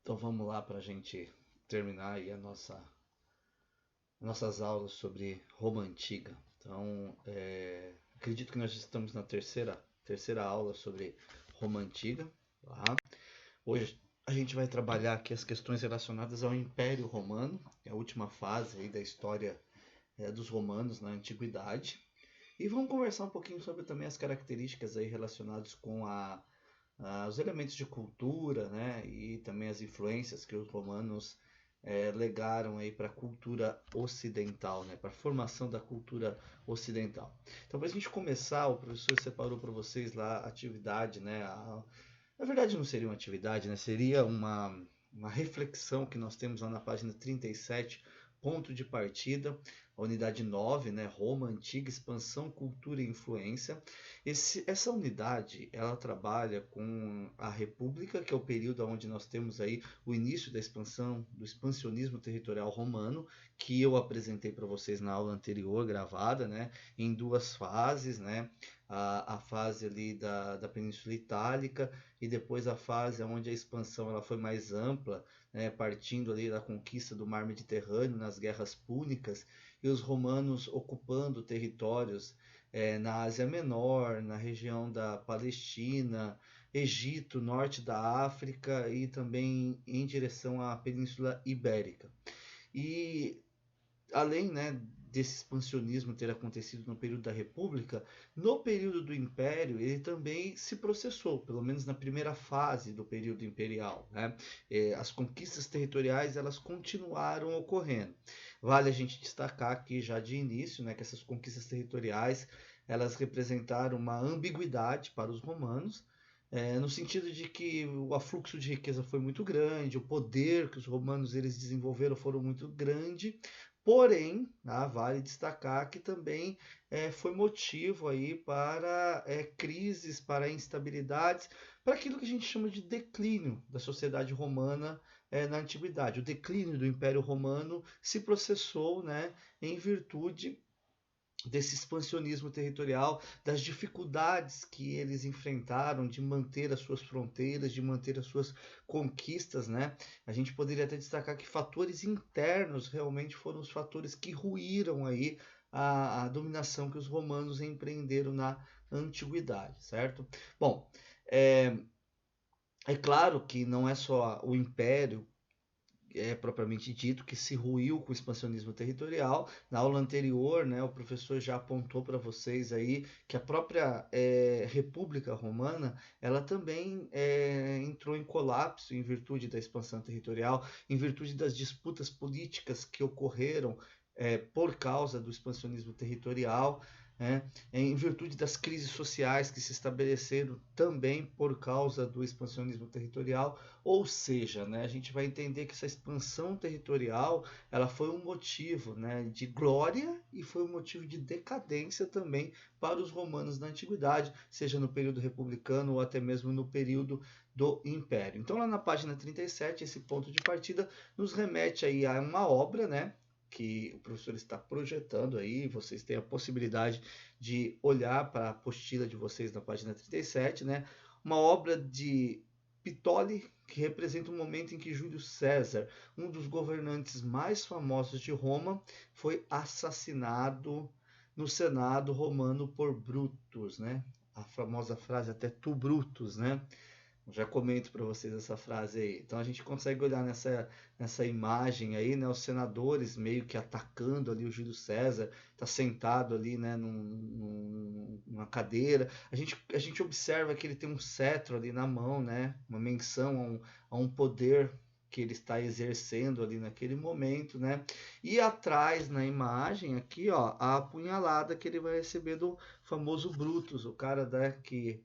Então vamos lá para a gente terminar aí nossas aulas sobre Roma Antiga. Então, acredito que nós estamos na terceira aula sobre Roma Antiga. Tá? Hoje a gente vai trabalhar aqui as questões relacionadas ao Império Romano, que é a última fase aí da história dos romanos na Antiguidade. E vamos conversar um pouquinho sobre também as características aí relacionadas com os elementos de cultura, né, e também as influências que os romanos legaram aí para a cultura ocidental, né, para a formação da cultura ocidental. Então, para a gente começar, o professor separou para vocês lá a atividade, né, na verdade não seria uma atividade, né, seria uma reflexão que nós temos lá na página 37, ponto de partida, a unidade 9, né, Roma Antiga, expansão, cultura e influência. Essa unidade, ela trabalha com a República, que é o período onde nós temos aí o início da expansão, do expansionismo territorial romano, que eu apresentei para vocês na aula anterior, gravada, né, em duas fases, né, a fase ali da Península Itálica e depois a fase onde a expansão ela foi mais ampla, né, partindo ali da conquista do Mar Mediterrâneo nas guerras púnicas e os romanos ocupando territórios na Ásia Menor, na região da Palestina, Egito, norte da África e também em direção à Península Ibérica. E além, né, desse expansionismo ter acontecido no período da República, no período do Império ele também se processou, pelo menos na primeira fase do período imperial, né? As conquistas territoriais elas continuaram ocorrendo. Vale a gente destacar aqui já de início, né, que essas conquistas territoriais elas representaram uma ambiguidade para os romanos, no sentido de que o afluxo de riqueza foi muito grande, o poder que os romanos eles desenvolveram foram muito grande. Porém, vale destacar que também foi motivo aí para crises, para instabilidades, para aquilo que a gente chama de declínio da sociedade romana na antiguidade. O declínio do Império Romano se processou, né, em virtude desse expansionismo territorial, das dificuldades que eles enfrentaram de manter as suas fronteiras, de manter as suas conquistas, né? A gente poderia até destacar que fatores internos realmente foram os fatores que ruíram aí a dominação que os romanos empreenderam na antiguidade, certo? Bom, é claro que não é só o império propriamente dito, que se ruiu com o expansionismo territorial. Na aula anterior, né, o professor já apontou para vocês aí que a própria República Romana, ela também entrou em colapso em virtude da expansão territorial, em virtude das disputas políticas que ocorreram por causa do expansionismo territorial, né, em virtude das crises sociais que se estabeleceram também por causa do expansionismo territorial. Ou seja, né, a gente vai entender que essa expansão territorial ela foi um motivo, né, de glória e foi um motivo de decadência também para os romanos na antiguidade, seja no período republicano ou até mesmo no período do Império. Então lá na página 37, esse ponto de partida nos remete aí a uma obra, né, que o professor está projetando aí, vocês têm a possibilidade de olhar para a apostila de vocês na página 37, né? Uma obra de Pitoli, que representa o momento em que Júlio César, um dos governantes mais famosos de Roma, foi assassinado no Senado romano por Brutus, né? A famosa frase até tu Brutus, né? Já comento para vocês essa frase aí. Então a gente consegue olhar nessa imagem aí, né, os senadores meio que atacando ali o Júlio César, está sentado ali, né, numa cadeira. A gente observa que ele tem um cetro ali na mão, né, uma menção a um poder que ele está exercendo ali naquele momento, né? E atrás na imagem aqui, ó, a apunhalada que ele vai receber do famoso Brutus, o cara que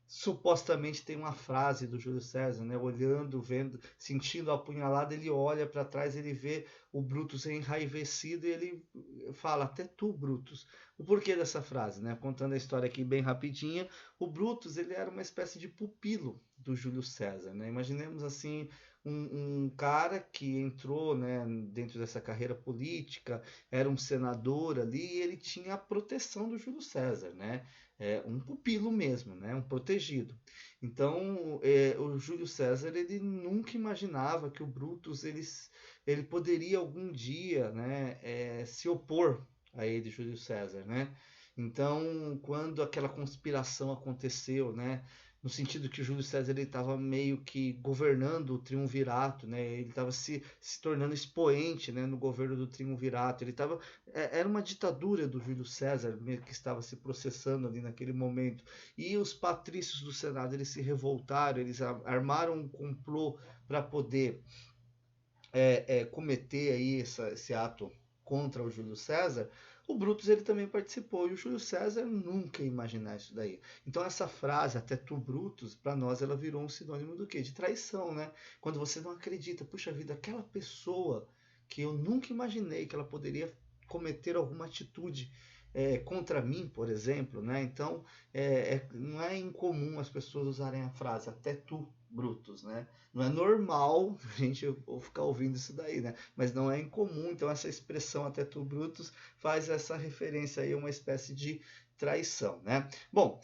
supostamente tem uma frase do Júlio César, né? Olhando, vendo, sentindo a apunhalada, ele olha para trás, ele vê o Brutus enraivecido e ele fala: até tu, Brutus. O porquê dessa frase, né? Contando a história aqui bem rapidinha, o Brutus ele era uma espécie de pupilo do Júlio César, né? Imaginemos assim um cara que entrou, né, dentro dessa carreira política, era um senador ali, e ele tinha a proteção do Júlio César, né? Um pupilo mesmo, né? Um protegido. Então, o Júlio César ele nunca imaginava que o Brutus ele poderia algum dia, né, se opor a ele, Júlio César, né? Então, quando aquela conspiração aconteceu, né, no sentido que o Júlio César ele estava meio que governando o triunvirato, né? Ele estava se tornando expoente, né, no governo do triunvirato. Ele estava era uma ditadura do Júlio César que estava se processando ali naquele momento. E os patrícios do Senado eles se revoltaram, eles armaram um complô para poder cometer aí esse ato contra o Júlio César. O Brutus ele também participou e o Júlio César nunca ia imaginar isso daí. Então essa frase, até tu Brutus, para nós ela virou um sinônimo do quê? De traição, né? Quando você não acredita, puxa vida, aquela pessoa que eu nunca imaginei que ela poderia cometer alguma atitude contra mim, por exemplo, né? Então não é incomum as pessoas usarem a frase até tu Brutus, né? Não é normal a gente ficar ouvindo isso daí, né? Mas não é incomum, então essa expressão até tu Brutus faz essa referência aí a uma espécie de traição, né? Bom,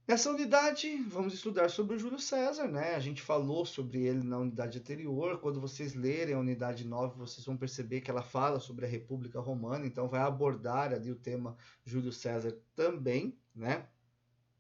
nessa unidade vamos estudar sobre o Júlio César, né? A gente falou sobre ele na unidade anterior. Quando vocês lerem a unidade 9, vocês vão perceber que ela fala sobre a República Romana, então vai abordar ali o tema Júlio César também, né?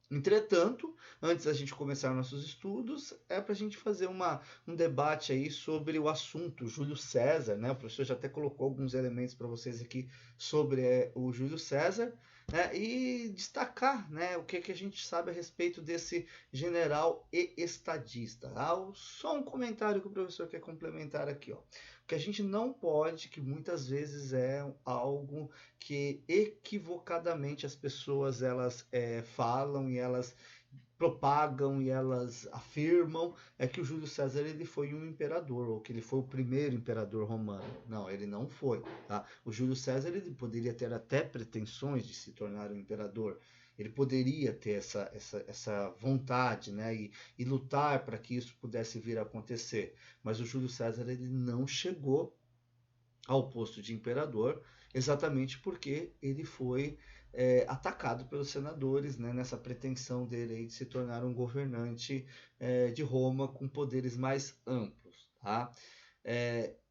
Entretanto, antes da gente começar nossos estudos, é para a gente fazer um debate aí sobre o assunto Júlio César, né? O professor já até colocou alguns elementos para vocês aqui sobre o Júlio César, né? E destacar, né, o que a gente sabe a respeito desse general e estadista. Só um comentário que o professor quer complementar aqui, ó. O que a gente não pode, que muitas vezes é algo que equivocadamente as pessoas elas falam e elas propagam e elas afirmam é que o Júlio César ele foi um imperador ou que ele foi o primeiro imperador romano. Não, ele não foi. Tá? O Júlio César ele poderia ter até pretensões de se tornar um imperador. Ele poderia ter essa vontade, né, e lutar para que isso pudesse vir a acontecer. Mas o Júlio César ele não chegou ao posto de imperador, exatamente porque ele foi atacado pelos senadores, né, nessa pretensão dele aí de se tornar um governante de Roma com poderes mais amplos. Tá?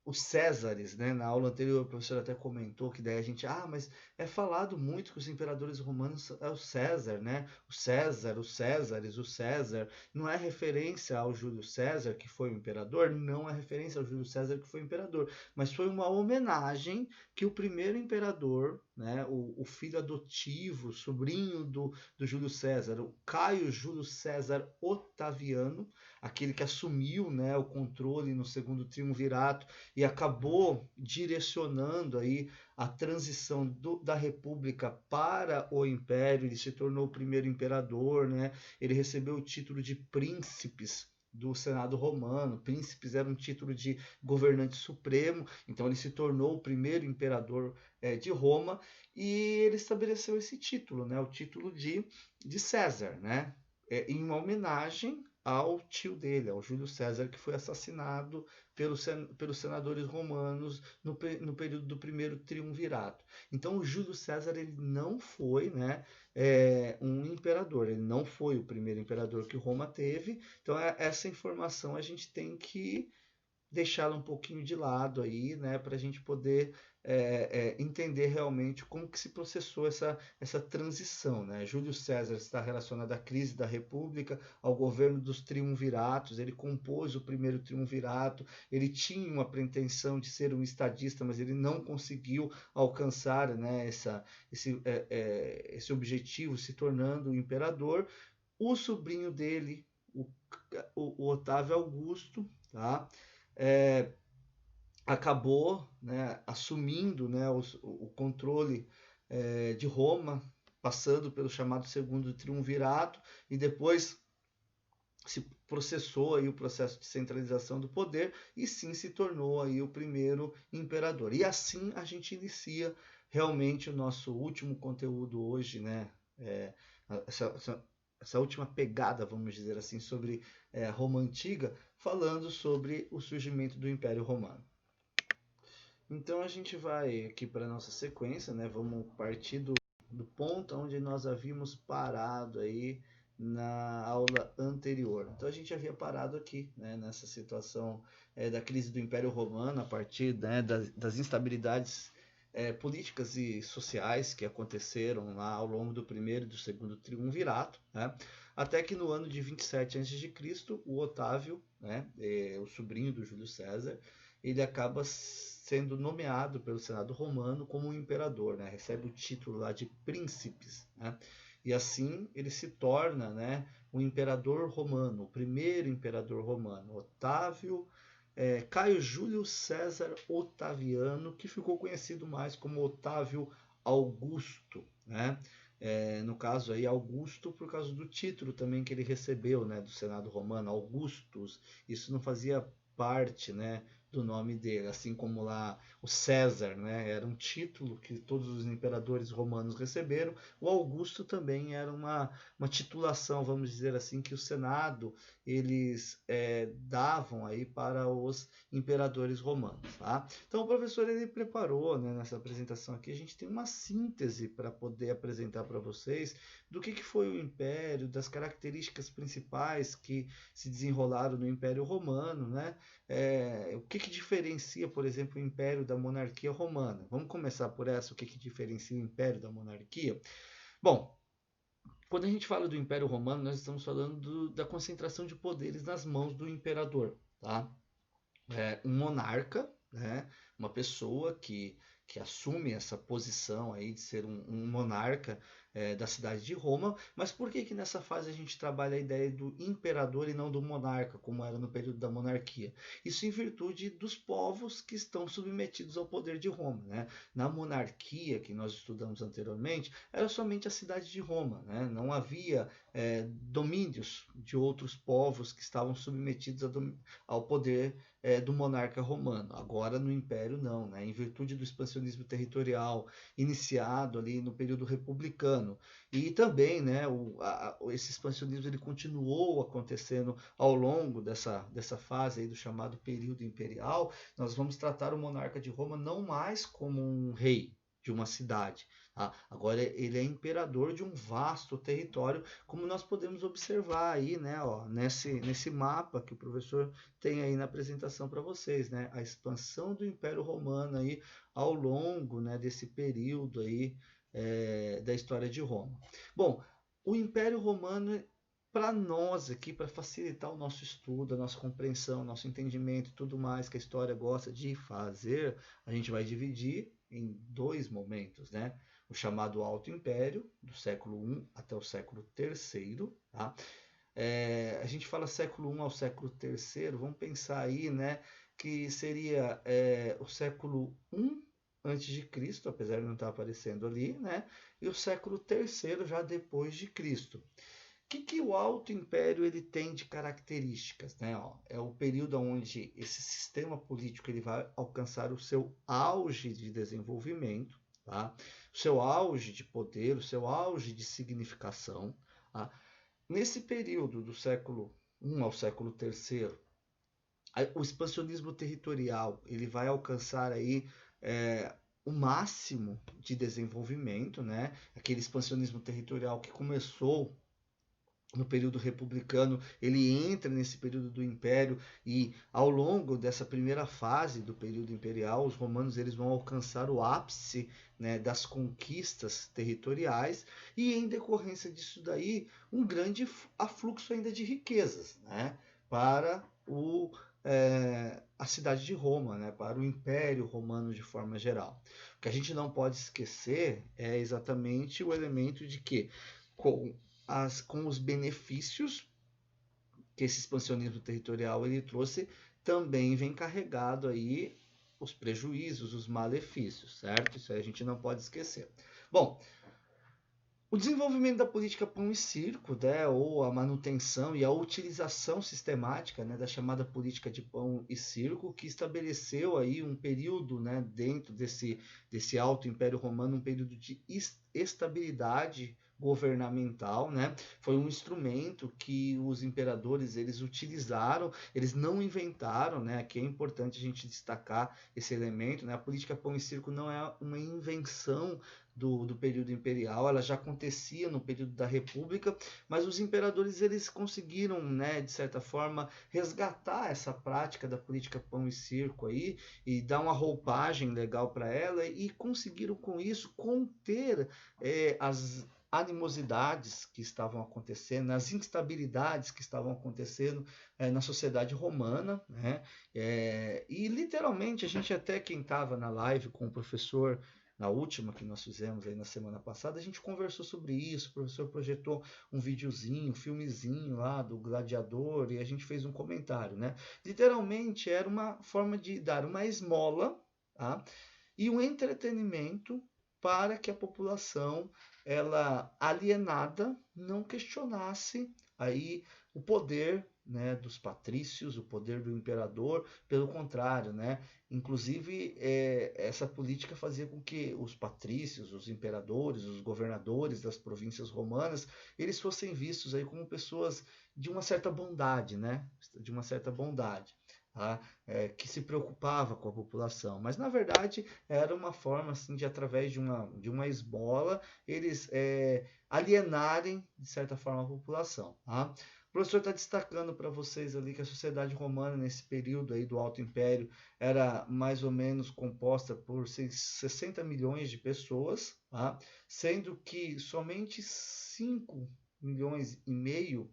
Os Césares, né, na aula anterior o professor até comentou que daí a gente, mas é falado muito que os imperadores romanos é o César, né? O César, os Césares, o César. Não é referência ao Júlio César, que foi o imperador, não é referência ao Júlio César, que foi o imperador, mas foi uma homenagem que o primeiro imperador, né, o filho adotivo, sobrinho do Júlio César, o Caio Júlio César Otaviano, aquele que assumiu, né, o controle no segundo triunvirato e acabou direcionando aí a transição da República para o Império. Ele se tornou o primeiro imperador, né? Ele recebeu o título de príncipes do Senado romano. Príncipes era um título de governante supremo, então ele se tornou o primeiro imperador de Roma e ele estabeleceu esse título, né? O título de César, né? Em uma homenagem ao tio dele, ao Júlio César, que foi assassinado pelos senadores romanos no período do primeiro triunvirato. Então, o Júlio César ele não foi, né, um imperador, ele não foi o primeiro imperador que Roma teve. Então, essa informação a gente tem que deixá-la um pouquinho de lado aí, né, para a gente poder entender realmente como que se processou essa transição, né? Júlio César está relacionado à crise da República, ao governo dos triunviratos. Ele compôs o primeiro triunvirato. Ele tinha uma pretensão de ser um estadista, mas ele não conseguiu alcançar, né, esse objetivo, se tornando o imperador. O sobrinho dele, o Otávio Augusto, tá? Acabou, né, assumindo, né, o controle de Roma, passando pelo chamado Segundo Triunvirato, e depois se processou aí o processo de centralização do poder e sim se tornou aí o primeiro imperador. E assim a gente inicia realmente o nosso último conteúdo hoje, né? Essa última pegada, vamos dizer assim, sobre Roma Antiga, falando sobre o surgimento do Império Romano. Então a gente vai aqui para a nossa sequência, né? Vamos partir do ponto onde nós havíamos parado aí na aula anterior. Então a gente havia parado aqui, né, nessa situação da crise do Império Romano, a partir, né, das instabilidades políticas e sociais que aconteceram lá ao longo do primeiro e do segundo triunvirato, né, até que no ano de 27 a.C., o Otávio, né, o sobrinho do Júlio César, ele acaba sendo nomeado pelo Senado romano como um imperador, né, recebe o título lá de príncipes, né, e assim ele se torna, né, o imperador romano, o primeiro imperador romano, Otávio Caio Júlio César Otaviano, que ficou conhecido mais como Otávio Augusto, né? No caso aí Augusto por causa do título também que ele recebeu, né, do Senado romano, Augustus. Isso não fazia parte, né, do nome dele, assim como lá o César, né, era um título que todos os imperadores romanos receberam. O Augusto também era uma titulação, vamos dizer assim, que o Senado eles davam aí para os imperadores romanos, tá? Então o professor ele preparou, né, nessa apresentação aqui, a gente tem uma síntese para poder apresentar para vocês do que foi o Império, das características principais que se desenrolaram no Império Romano, né? O que diferencia, por exemplo, o Império da monarquia romana? Vamos começar por essa, o que diferencia o Império da monarquia? Bom, quando a gente fala do Império Romano, nós estamos falando da concentração de poderes nas mãos do imperador, tá? Um monarca, né? Uma pessoa que assume essa posição aí de ser um monarca da cidade de Roma, mas por que nessa fase a gente trabalha a ideia do imperador e não do monarca, como era no período da monarquia? Isso em virtude dos povos que estão submetidos ao poder de Roma, né? Na monarquia que nós estudamos anteriormente, era somente a cidade de Roma, né? Não havia domínios de outros povos que estavam submetidos ao poder do monarca romano. Agora no Império não, né? Em virtude do expansionismo territorial iniciado ali no período republicano e também, né, esse expansionismo ele continuou acontecendo ao longo dessa fase aí do chamado período imperial. Nós vamos tratar o monarca de Roma não mais como um rei de uma cidade. Tá? Agora ele é imperador de um vasto território, como nós podemos observar aí, né, ó, nesse mapa que o professor tem aí na apresentação para vocês, né, a expansão do Império Romano aí ao longo, né, desse período aí da história de Roma. Bom, o Império Romano para nós aqui, para facilitar o nosso estudo, a nossa compreensão, nosso entendimento e tudo mais que a história gosta de fazer, a gente vai dividir em dois momentos, né? O chamado Alto Império, do século I até o século III, tá? A gente fala século I ao século III, vamos pensar aí, né, que seria o século I antes de Cristo, apesar de não estar aparecendo ali, né, e o século III já depois de Cristo. O que o Alto Império ele tem de características, né? É o período onde esse sistema político ele vai alcançar o seu auge de desenvolvimento, tá? O seu auge de poder, o seu auge de significação. Tá? Nesse período do século I ao século III, o expansionismo territorial ele vai alcançar aí o máximo de desenvolvimento, né? Aquele expansionismo territorial que começou no período republicano, ele entra nesse período do Império e ao longo dessa primeira fase do período imperial, os romanos eles vão alcançar o ápice, né, das conquistas territoriais e em decorrência disso daí um grande afluxo ainda de riquezas, né, para a cidade de Roma, né, para o Império Romano de forma geral. O que a gente não pode esquecer é exatamente o elemento de que com os benefícios que esse expansionismo territorial ele trouxe, também vem carregado aí os prejuízos, os malefícios, certo? Isso aí a gente não pode esquecer. Bom, o desenvolvimento da política pão e circo, né, ou a manutenção e a utilização sistemática, né, da chamada política de pão e circo, que estabeleceu aí um período, né, dentro desse Alto Império Romano, um período de estabilidade governamental, né? Foi um instrumento que os imperadores eles utilizaram, eles não inventaram, né? Aqui é importante a gente destacar esse elemento, né? A política pão e circo não é uma invenção do período imperial, ela já acontecia no período da República, mas os imperadores eles conseguiram, né, de certa forma, resgatar essa prática da política pão e circo aí e dar uma roupagem legal para ela e conseguiram com isso conter as animosidades que estavam acontecendo, as instabilidades que estavam acontecendo na sociedade romana, né? E literalmente a gente até quem estava na live com o professor na última que nós fizemos aí na semana passada, a gente conversou sobre isso, o professor projetou um videozinho, um filmezinho lá do Gladiador e a gente fez um comentário, né? Literalmente era uma forma de dar uma esmola, tá? E um entretenimento para que a população, ela alienada, não questionasse aí o poder, né, dos patrícios, o poder do imperador, pelo contrário, né? Inclusive, essa política fazia com que os patrícios, os imperadores, os governadores das províncias romanas, eles fossem vistos aí como pessoas de uma certa bondade, né? De uma certa bondade. Tá? Que se preocupava com a população, mas na verdade era uma forma assim de através de uma esmola eles alienarem de certa forma a população. Tá? O professor está destacando para vocês ali que a sociedade romana nesse período aí do Alto Império era mais ou menos composta por 60 milhões de pessoas, tá? Sendo que somente 5 milhões e meio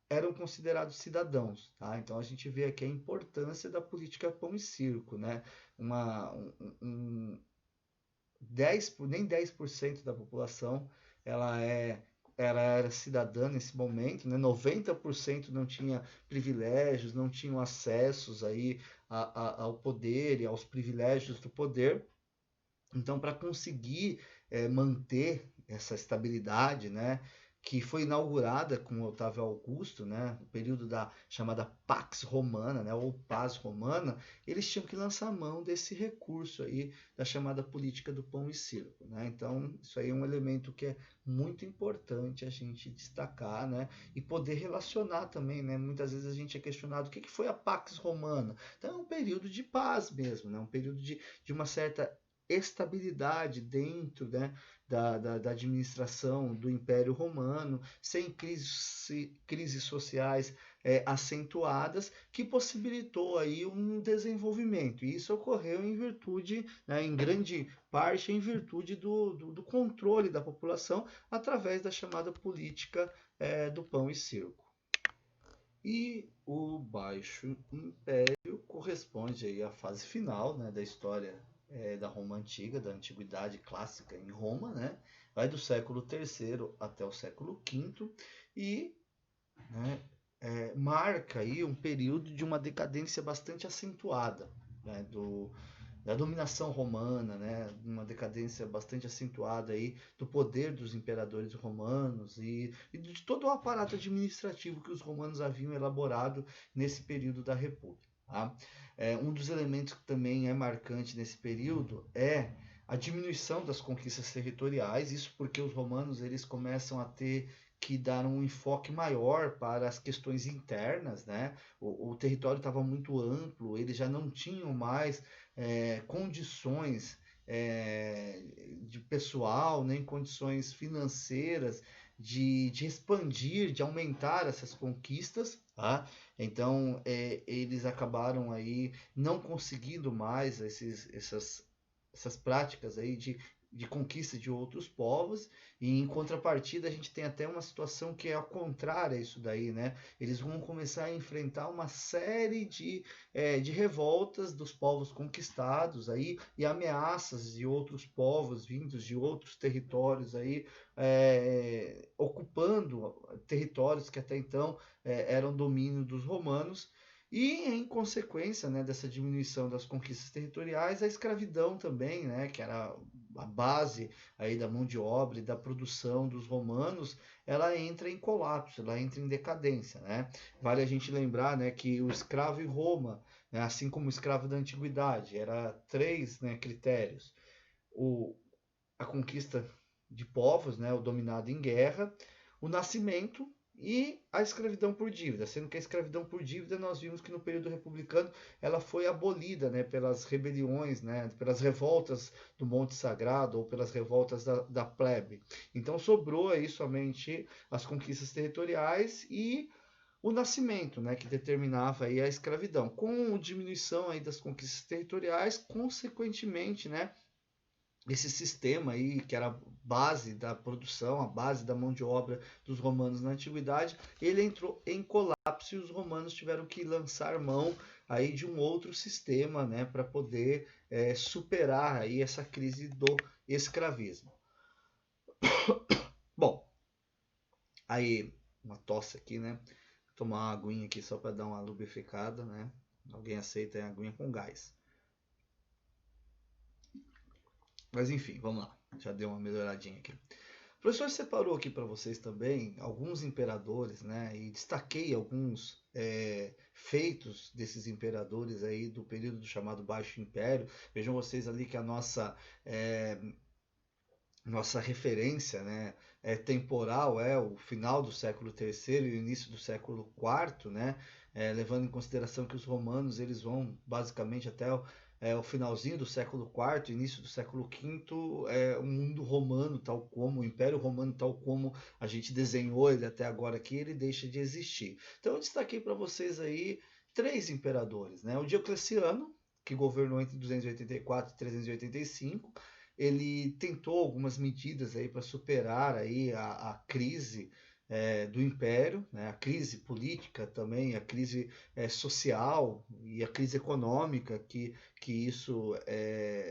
eram considerados cidadãos, tá? Então a gente vê aqui a importância da política pão e circo, né? Um 10, nem 10% da população ela era cidadã nesse momento, né? 90% não tinha privilégios, não tinham acessos aí ao poder e aos privilégios do poder. Então, para conseguir manter essa estabilidade, né, que foi inaugurada com Otávio Augusto, né, no período da chamada Pax Romana, né, ou Paz Romana, eles tinham que lançar mão desse recurso aí da chamada política do pão e circo, né? Então, isso aí é um elemento que é muito importante a gente destacar, né, e poder relacionar também, né? Muitas vezes a gente é questionado o que foi a Pax Romana. Então, é um período de paz mesmo, né? Um período de uma certa estabilidade dentro, né, da administração do Império Romano, sem crises sociais acentuadas, que possibilitou aí um desenvolvimento. E isso ocorreu em virtude, né, em grande parte, em virtude do controle da população através da chamada política do pão e circo. E o Baixo Império corresponde aí à fase final, né, da história da Roma Antiga, da Antiguidade Clássica em Roma, né? Vai do século III até o século V e, né, marca aí um período de uma decadência bastante acentuada, né, da dominação romana, né, uma decadência bastante acentuada aí do poder dos imperadores romanos e de todo o aparato administrativo que os romanos haviam elaborado nesse período da República. Tá? Um dos elementos que também é marcante nesse período é a diminuição das conquistas territoriais, isso porque os romanos eles começam a ter que dar um enfoque maior para as questões internas, né? O território estava muito amplo, eles já não tinham mais condições de pessoal, nem condições financeiras de expandir, de aumentar essas conquistas, tá? Então eles acabaram aí não conseguindo mais essas práticas aí de conquista de outros povos, e em contrapartida a gente tem até uma situação que é ao contrário a isso daí, né? Eles vão começar a enfrentar uma série de revoltas dos povos conquistados aí e ameaças de outros povos vindos de outros territórios aí ocupando territórios que até então eram domínio dos romanos. E em consequência, né, dessa diminuição das conquistas territoriais, a escravidão também, né, que era a base aí da mão de obra e da produção dos romanos, ela entra em colapso, ela entra em decadência, né? Vale a gente lembrar, né, que o escravo em Roma, né, assim como o escravo da antiguidade, era três, né, critérios: a conquista de povos, né, o dominado em guerra, o nascimento e a escravidão por dívida, sendo que a escravidão por dívida nós vimos que no período republicano ela foi abolida, né, pelas rebeliões, né, pelas revoltas do Monte Sagrado ou pelas revoltas da plebe. Então sobrou aí somente as conquistas territoriais e o nascimento, né, que determinava aí a escravidão. Com a diminuição aí das conquistas territoriais, consequentemente, né, esse sistema aí, que era a base da produção, a base da mão de obra dos romanos na antiguidade, ele entrou em colapso e os romanos tiveram que lançar mão aí de um outro sistema, né, para poder superar aí essa crise do escravismo. Bom, aí uma tosse aqui, né? Tomar uma aguinha aqui só para dar uma lubrificada, né? Alguém aceita a aguinha com gás. Mas enfim, vamos lá. Já deu uma melhoradinha aqui. O professor separou aqui para vocês também alguns imperadores, né? E destaquei alguns feitos desses imperadores aí do período do chamado Baixo Império. Vejam vocês ali que a nossa referência, né, temporal é o final do século III e o início do século IV, né, levando em consideração que os romanos eles vão basicamente até o finalzinho do século IV, início do século V, o mundo romano tal como, o Império Romano tal como a gente desenhou ele até agora aqui, ele deixa de existir. Então eu destaquei para vocês aí 3 imperadores, né, o Diocleciano, que governou entre 284 e 385, ele tentou algumas medidas aí para superar aí a crise do Império, né, a crise política também, a crise social e a crise econômica que isso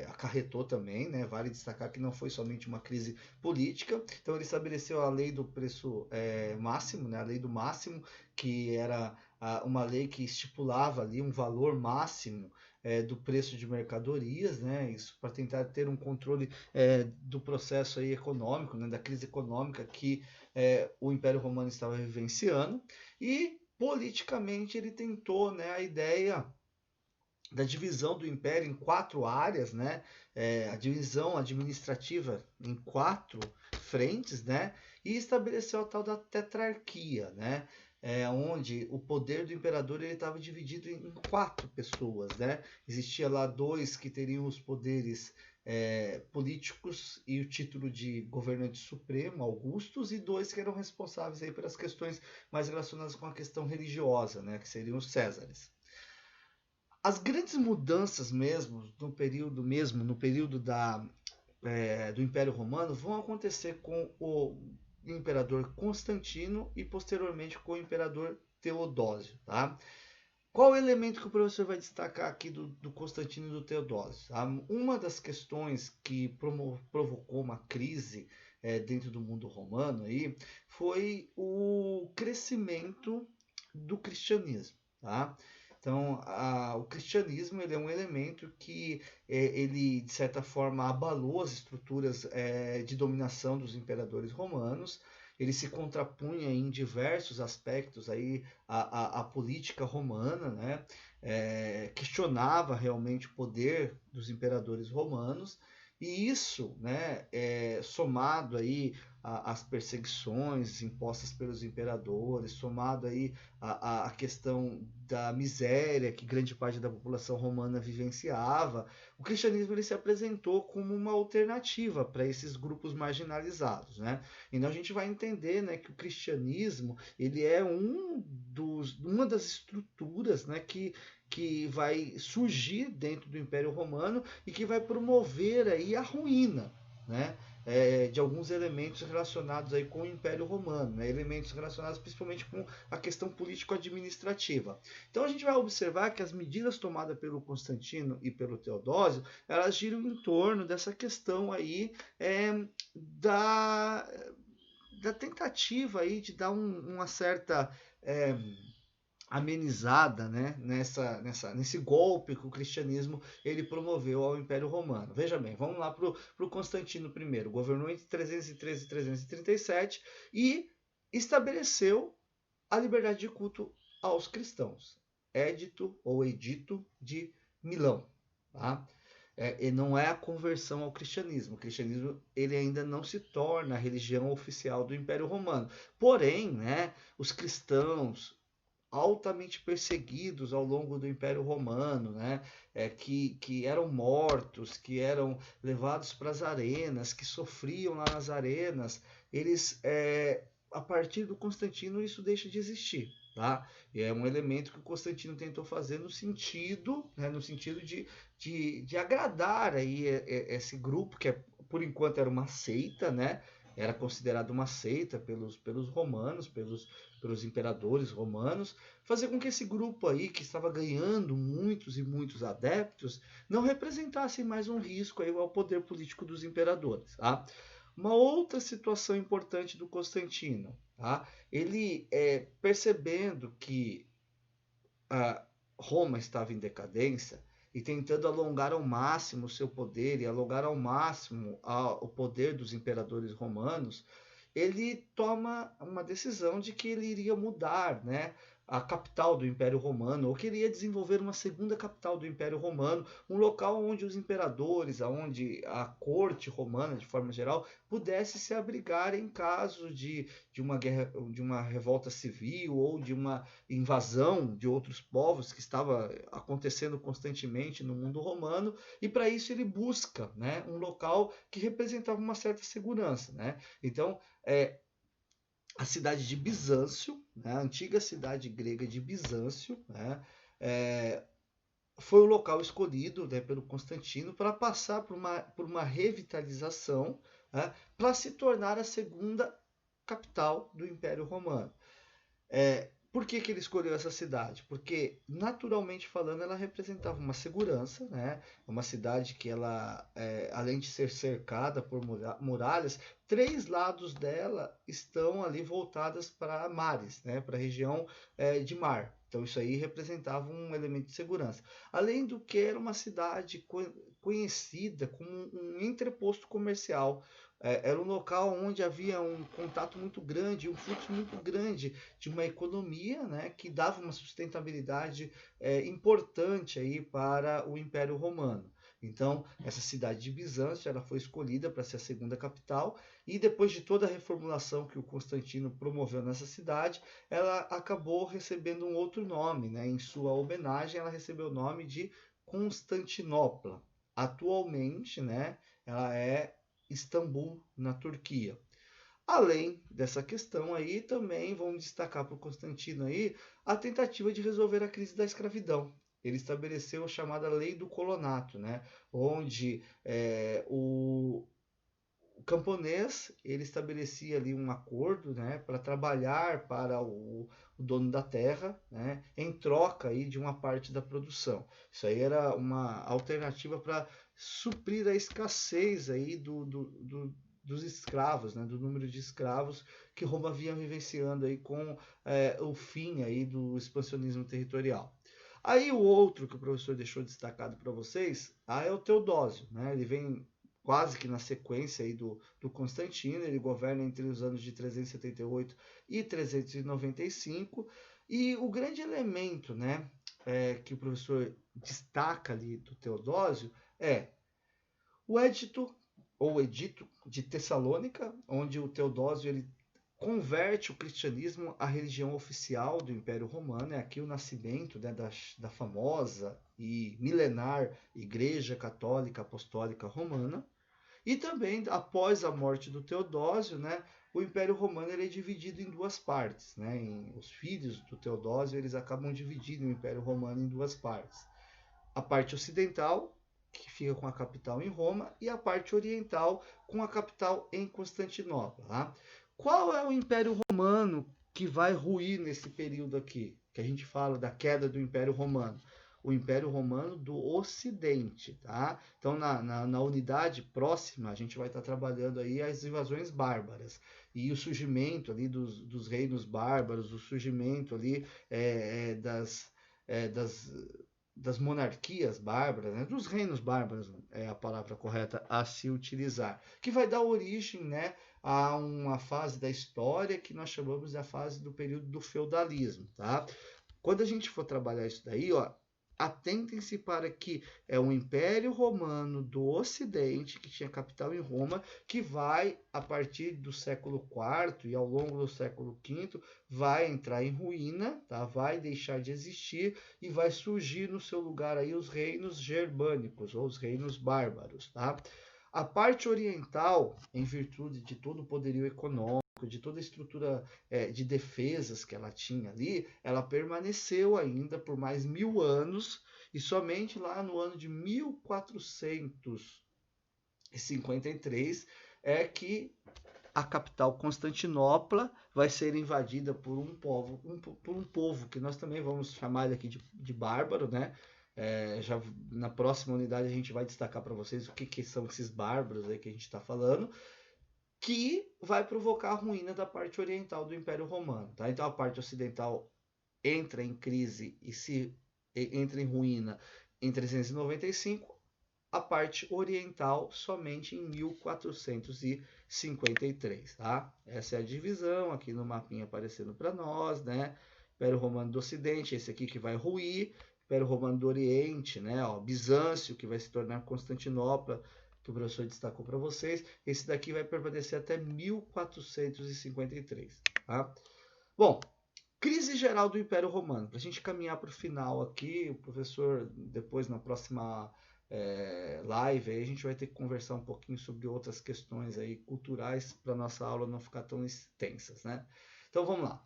acarretou também, né? Vale destacar que não foi somente uma crise política. Então ele estabeleceu a lei do preço máximo, né, a lei do máximo, que era uma lei que estipulava ali um valor máximo do preço de mercadorias, né? Isso para tentar ter um controle do processo aí econômico, né? Da crise econômica que o Império Romano estava vivenciando, e politicamente ele tentou, né, a ideia da divisão do Império em 4 áreas, né? A divisão administrativa em 4 frentes, né? E estabeleceu a tal da tetrarquia, né? Onde o poder do imperador estava dividido em 4 pessoas, né? Existia lá 2 que teriam os poderes políticos e o título de governante supremo, Augustus, e 2 que eram responsáveis aí pelas questões mais relacionadas com a questão religiosa, né? Que seriam os Césares. As grandes mudanças no período do Império Romano vão acontecer com o imperador Constantino e posteriormente com o imperador Teodósio. Tá? Qual o elemento que o professor vai destacar aqui do Constantino e do Teodósio? Tá? Uma das questões que provocou uma crise dentro do mundo romano aí, foi o crescimento do cristianismo. Tá? Então, o cristianismo ele é um elemento que ele, de certa forma, abalou as estruturas de dominação dos imperadores romanos. Ele se contrapunha em diversos aspectos aí à política romana, né? Questionava realmente o poder dos imperadores romanos, e isso, né, somado aí às perseguições impostas pelos imperadores, somado aí à questão da miséria que grande parte da população romana vivenciava, o cristianismo ele se apresentou como uma alternativa para esses grupos marginalizados, né? Então a gente vai entender, né, que o cristianismo ele é uma das estruturas, né, que vai surgir dentro do Império Romano e que vai promover aí a ruína, né? De alguns elementos relacionados aí com o Império Romano, né? Elementos relacionados principalmente com a questão político-administrativa. Então a gente vai observar que as medidas tomadas pelo Constantino e pelo Teodósio, elas giram em torno dessa questão aí da tentativa aí de dar uma certa amenizada, né, nesse golpe que o cristianismo ele promoveu ao Império Romano. Veja bem, vamos lá para o Constantino I, governou entre 313 e 337 e estabeleceu a liberdade de culto aos cristãos. Edito de Milão. Tá? E não é a conversão ao cristianismo. O cristianismo ele ainda não se torna a religião oficial do Império Romano. Porém, né, os cristãos altamente perseguidos ao longo do Império Romano, né, que eram mortos, que eram levados para as arenas, que sofriam lá nas arenas, eles, a partir do Constantino, isso deixa de existir. Tá? E é um elemento que o Constantino tentou fazer no sentido, né, no sentido de agradar aí esse grupo, que por enquanto era uma seita, né? Era considerado uma seita pelos romanos, pelos imperadores romanos, fazer com que esse grupo aí, que estava ganhando muitos e muitos adeptos, não representasse mais um risco aí ao poder político dos imperadores. Tá? Uma outra situação importante do Constantino, tá? Ele, percebendo que Roma estava em decadência e tentando alongar ao máximo o seu poder e alongar ao máximo o poder dos imperadores romanos, ele toma uma decisão de que ele iria mudar, né, a capital do Império Romano, ou queria desenvolver uma segunda capital do Império Romano, um local onde os imperadores, onde a corte romana, de forma geral, pudesse se abrigar em caso de uma guerra, de uma revolta civil ou de uma invasão de outros povos que estava acontecendo constantemente no mundo romano, e para isso ele busca, né, um local que representava uma certa segurança, né? Então, a cidade de Bizâncio, né, a antiga cidade grega de Bizâncio, né, foi o local escolhido, né, pelo Constantino para passar por uma revitalização, né, para se tornar a segunda capital do Império Romano. Por que ele escolheu essa cidade? Porque, naturalmente falando, ela representava uma segurança, né? Uma cidade que ela, além de ser cercada por muralhas, 3 lados dela estão ali voltadas para mares, né? Para a região de mar. Então isso aí representava um elemento de segurança. Além do que era uma cidade conhecida como um entreposto comercial. Era um local onde havia um contato muito grande, um fluxo muito grande de uma economia, né, que dava uma sustentabilidade importante aí para o Império Romano. Então, essa cidade de Bizâncio ela foi escolhida para ser a segunda capital, e depois de toda a reformulação que o Constantino promoveu nessa cidade, ela acabou recebendo um outro nome, né? Em sua homenagem, ela recebeu o nome de Constantinopla. Atualmente, né, ela é Istambul, na Turquia. Além dessa questão aí, também vamos destacar para o Constantino aí a tentativa de resolver a crise da escravidão. Ele estabeleceu a chamada Lei do Colonato, né? Onde o camponês ele estabelecia ali um acordo, né, para trabalhar para o dono da terra, né, em troca aí de uma parte da produção. Isso aí era uma alternativa para suprir a escassez aí dos escravos, né, do número de escravos que Roma vinha vivenciando aí com o fim aí do expansionismo territorial. Aí o outro que o professor deixou destacado para vocês é o Teodósio, né? Ele vem quase que na sequência aí do Constantino, ele governa entre os anos de 378 e 395, e o grande elemento, né, que o professor destaca ali do Teodósio é o Edito, ou Edito de Tessalônica, onde o Teodósio ele converte o cristianismo à religião oficial do Império Romano. É aqui o nascimento, né, da famosa e milenar Igreja Católica Apostólica Romana. E também, após a morte do Teodósio, né, o Império Romano ele é dividido em 2 partes. Né? Os filhos do Teodósio eles acabam dividindo o Império Romano em 2 partes. A parte ocidental, que fica com a capital em Roma, e a parte oriental, com a capital em Constantinopla. Tá? Qual é o Império Romano que vai ruir nesse período aqui? Que a gente fala da queda do Império Romano. O Império Romano do Ocidente, tá? Então, na unidade próxima, a gente vai estar trabalhando aí as invasões bárbaras e o surgimento ali dos reinos bárbaros, o surgimento ali das monarquias bárbaras, né? Dos reinos bárbaros é a palavra correta a se utilizar, que vai dar origem, né, a uma fase da história que nós chamamos de a fase do período do feudalismo, tá? Quando a gente for trabalhar isso daí, ó, atentem-se para que é o Império Romano do Ocidente, que tinha capital em Roma, que vai, a partir do século IV e ao longo do século V, vai entrar em ruína, tá? Vai deixar de existir e vai surgir no seu lugar aí os reinos germânicos, ou os reinos bárbaros. Tá? A parte oriental, em virtude de todo o poderio econômico, de toda a estrutura de defesas que ela tinha ali, ela permaneceu ainda por mais 1000 anos, e somente lá no ano de 1453 é que a capital Constantinopla vai ser invadida por um povo que nós também vamos chamar aqui de bárbaro, né? Já na próxima unidade a gente vai destacar para vocês o que são esses bárbaros aí que a gente está falando, que vai provocar a ruína da parte oriental do Império Romano. Tá? Então a parte ocidental entra em crise e entra em ruína em 395, a parte oriental somente em 1453. Tá? Essa é a divisão aqui no mapinha aparecendo para nós, né? Império Romano do Ocidente, esse aqui que vai ruir, Império Romano do Oriente, né? Ó, Bizâncio, que vai se tornar Constantinopla, que o professor destacou para vocês. Esse daqui vai permanecer até 1453. Tá? Bom, crise geral do Império Romano. Para a gente caminhar para o final aqui, o professor, depois na próxima live, aí a gente vai ter que conversar um pouquinho sobre outras questões aí culturais para nossa aula não ficar tão extensas, né? Então vamos lá.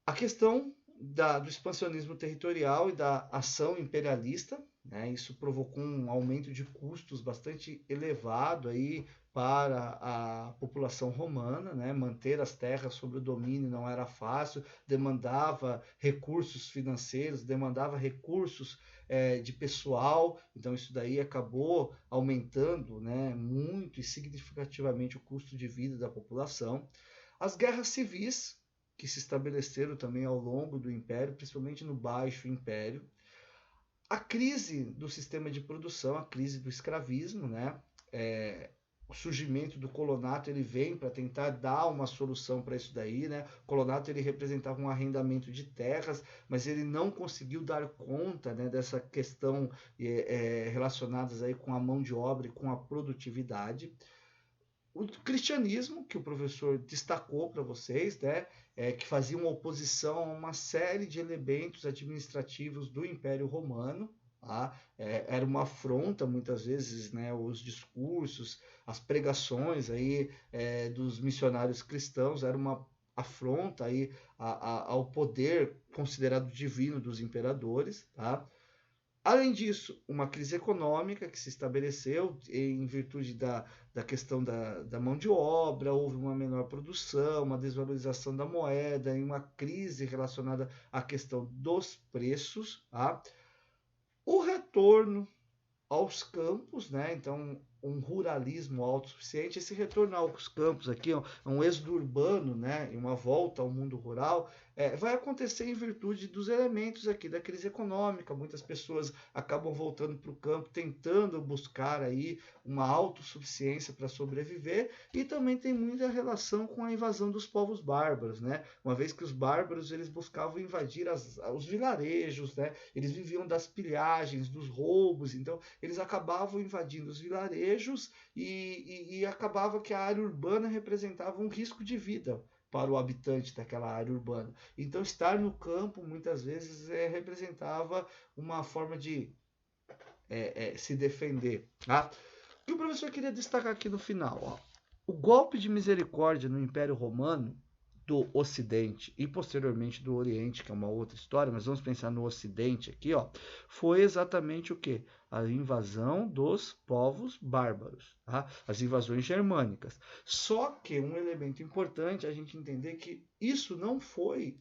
A questão do expansionismo territorial e da ação imperialista, né? Isso provocou um aumento de custos bastante elevado aí para a população romana, né? Manter as terras sob o domínio não era fácil, demandava recursos financeiros, demandava recursos de pessoal, então isso daí acabou aumentando, né, muito e significativamente o custo de vida da população. As guerras civis, que se estabeleceram também ao longo do Império, principalmente no Baixo Império. A crise do sistema de produção, a crise do escravismo, né? O surgimento do colonato, ele vem para tentar dar uma solução para isso daí, né? O colonato, ele representava um arrendamento de terras, mas ele não conseguiu dar conta, né, dessa questão relacionadas aí com a mão de obra e com a produtividade. O cristianismo, que o professor destacou para vocês, né, que fazia uma oposição a uma série de elementos administrativos do Império Romano. Tá? Era uma afronta, muitas vezes, né, os discursos, as pregações aí, dos missionários cristãos, era uma afronta aí ao poder considerado divino dos imperadores. Tá? Além disso, uma crise econômica que se estabeleceu em virtude da questão da mão de obra, houve uma menor produção, uma desvalorização da moeda e uma crise relacionada à questão dos preços. Tá? O retorno aos campos, né? Então, um ruralismo autossuficiente. Esse retorno aos campos aqui, um êxodo urbano, né? E uma volta ao mundo rural, vai acontecer em virtude dos elementos aqui da crise econômica. Muitas pessoas acabam voltando para o campo, tentando buscar aí uma autossuficiência para sobreviver, e também tem muita relação com a invasão dos povos bárbaros, né? Uma vez que os bárbaros, eles buscavam invadir os vilarejos, né? Eles viviam das pilhagens, dos roubos, então eles acabavam invadindo os vilarejos e acabava que a área urbana representava um risco de vida para o habitante daquela área urbana. Então, estar no campo, muitas vezes, representava uma forma de se defender. Tá? O que o professor queria destacar aqui no final? Ó, o golpe de misericórdia no Império Romano do Ocidente e posteriormente do Oriente, que é uma outra história, mas vamos pensar no Ocidente aqui, ó, foi exatamente o quê? A invasão dos povos bárbaros, tá? As invasões germânicas. Só que um elemento importante é a gente entender que isso não foi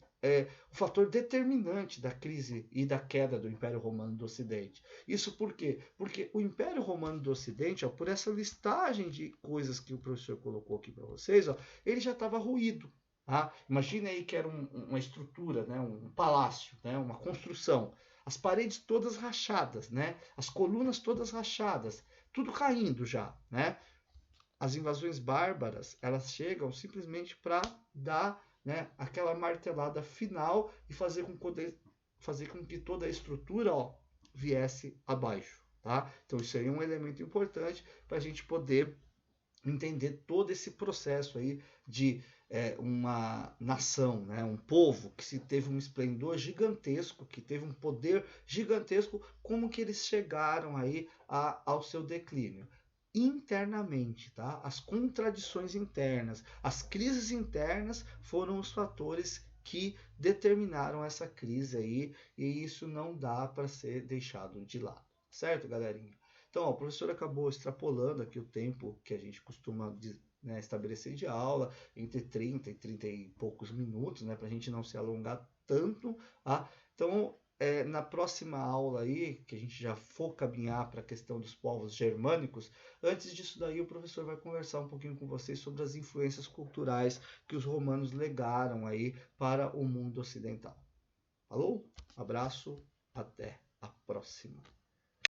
o fator determinante da crise e da queda do Império Romano do Ocidente. Isso por quê? Porque o Império Romano do Ocidente, ó, por essa listagem de coisas que o professor colocou aqui para vocês, ó, ele já estava ruído. Tá? Imagine aí que era uma estrutura, né? Um palácio, né? Uma construção. As paredes todas rachadas, né? As colunas todas rachadas, tudo caindo já. Né? As invasões bárbaras, elas chegam simplesmente para dar, né, aquela martelada final e fazer com que fazer com que toda a estrutura, ó, viesse abaixo, tá? Então isso aí é um elemento importante para a gente poder entender todo esse processo aí de uma nação, né? Um povo que se teve um esplendor gigantesco, que teve um poder gigantesco, como que eles chegaram aí ao seu declínio? Internamente, tá? As contradições internas, as crises internas foram os fatores que determinaram essa crise aí, e isso não dá para ser deixado de lado, certo, galerinha? Então, ó, o professor acabou extrapolando aqui o tempo que a gente costuma estabelecer de aula, entre 30 e 30 e poucos minutos, né, para a gente não se alongar tanto. Tá? Então, na próxima aula aí, que a gente já for caminhar para a questão dos povos germânicos, antes disso daí o professor vai conversar um pouquinho com vocês sobre as influências culturais que os romanos legaram aí para o mundo ocidental. Falou? Abraço, até a próxima.